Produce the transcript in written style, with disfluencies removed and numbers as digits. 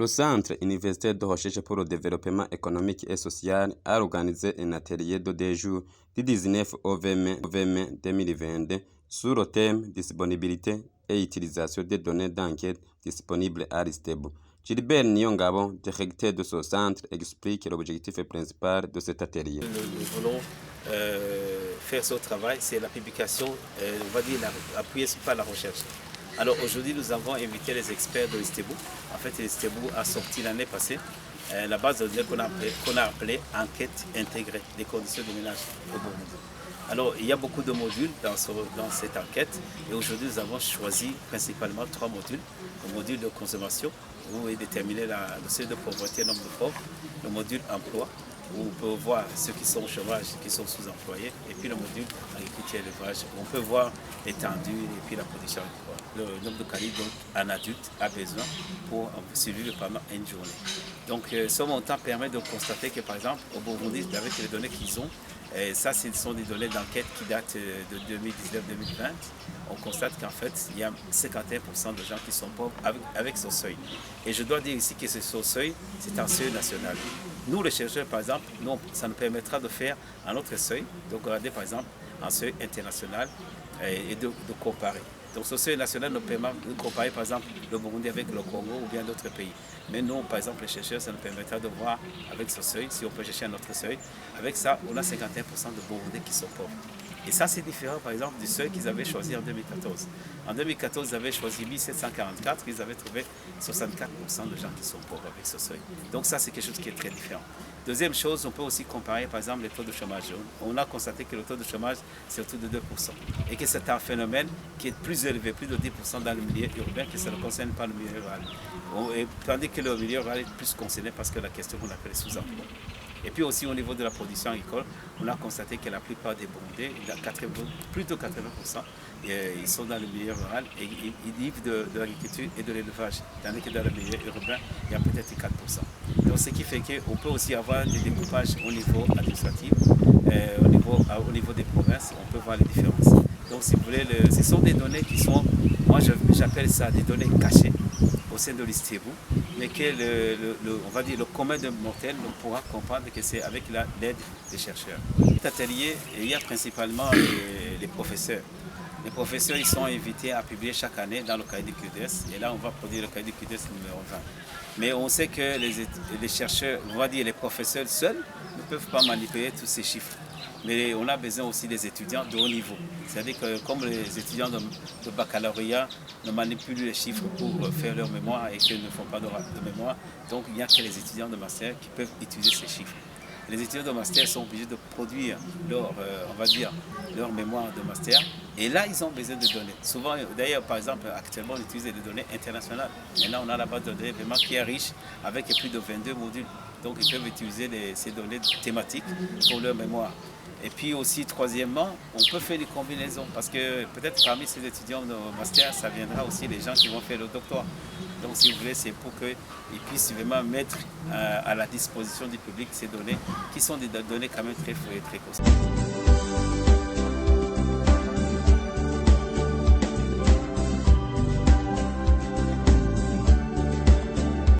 Le Centre universitaire de recherche pour le développement économique et social a organisé un atelier de 2 jours du 19 au 20 mai 2022 sur le thème disponibilité et utilisation des données d'enquête disponibles à l'ISTEBO. Gilbert Nyongabo, directeur de ce centre, explique l'objectif principal de cet atelier. Nous voulons faire ce travail, c'est la publication, on va dire appuyée par la recherche. Alors aujourd'hui, nous avons invité les experts de l'ISTEBO. En fait, l'ISTEBO a sorti l'année passée la base de données qu'on a appelée enquête intégrée des conditions de ménage au Burundi. Alors, il y a beaucoup de modules dans cette enquête et aujourd'hui, nous avons choisi principalement 3 modules. Le module de consommation, où est déterminé le seuil de pauvreté et le nombre de pauvres. Le module emploi, où on peut voir ceux qui sont au chômage, qui sont sous-employés. Et puis le module agriculture et élevage, où on peut voir l'étendue et puis la production agricole. Le nombre de calories qu'un adulte a besoin pour survivre pendant une journée. Donc ce montant permet de constater que par exemple au Burundi, avec les données qu'ils ont, ça ce sont des données d'enquête qui datent de 2019-2020, on constate qu'en fait il y a 51% de gens qui sont pauvres avec ce seuil. Et je dois dire ici que ce seuil, c'est un seuil national. Nous les chercheurs par exemple, ça nous permettra de faire un autre seuil, de regarder par exemple un seuil international et de comparer. Donc ce seuil national nous permet de comparer par exemple le Burundi avec le Congo ou bien d'autres pays. Mais nous, par exemple, les chercheurs, ça nous permettra de voir avec ce seuil, si on peut chercher un autre seuil. Avec ça, on a 51% de Burundais qui sont pauvres. Et ça, c'est différent, par exemple, du seuil qu'ils avaient choisi en 2014. En 2014, ils avaient choisi 1744, ils avaient trouvé 64% de gens qui sont pauvres avec ce seuil. Donc ça, c'est quelque chose qui est très différent. Deuxième chose, on peut aussi comparer, par exemple, les taux de chômage. On a constaté que le taux de chômage, c'est autour de 2%. Et que c'est un phénomène qui est plus élevé, plus de 10% dans le milieu urbain, que ça ne concerne pas le milieu rural. Tandis que le milieu rural est plus concerné parce que la question qu'on appelle sous-emploi. Et puis aussi au niveau de la production agricole, on a constaté que la plupart des Burundais, plus de 80%, ils sont dans le milieu rural et ils vivent de l'agriculture et de l'élevage. Tandis que dans le milieu urbain, il y a peut-être 4%. Donc ce qui fait qu'on peut aussi avoir des découpages au niveau administratif, au niveau des provinces, on peut voir les différences. Donc si vous voulez, ce sont des données qui sont, moi j'appelle ça des données cachées au sein de l'ISTEBO, mais que on va dire le commun des mortels pourra comprendre que c'est avec l'aide des chercheurs. Cet atelier, il y a principalement les professeurs. Les professeurs, ils sont invités à publier chaque année dans le cahier du QDS, et là on va produire le cahier du QDS numéro 20. Mais on sait que les chercheurs, on va dire les professeurs seuls, ne peuvent pas manipuler tous ces chiffres. Mais on a besoin aussi des étudiants de haut niveau. C'est-à-dire que comme les étudiants de baccalauréat ne manipulent les chiffres pour faire leur mémoire et qu'ils ne font pas de mémoire, donc il n'y a que les étudiants de master qui peuvent utiliser ces chiffres. Les étudiants de master sont obligés de produire leur mémoire de master. Et là, ils ont besoin de données. Souvent, d'ailleurs, par exemple, actuellement, on utilise des données internationales. Et là, on a la base de données vraiment qui est riche avec plus de 22 modules. Donc, ils peuvent utiliser ces données thématiques pour leur mémoire. Et puis aussi, troisièmement, on peut faire des combinaisons parce que peut-être parmi ces étudiants de master, ça viendra aussi des gens qui vont faire le doctorat. Donc si vous voulez, c'est pour qu'ils puissent vraiment mettre à la disposition du public ces données qui sont des données quand même très fouillées, très costauds.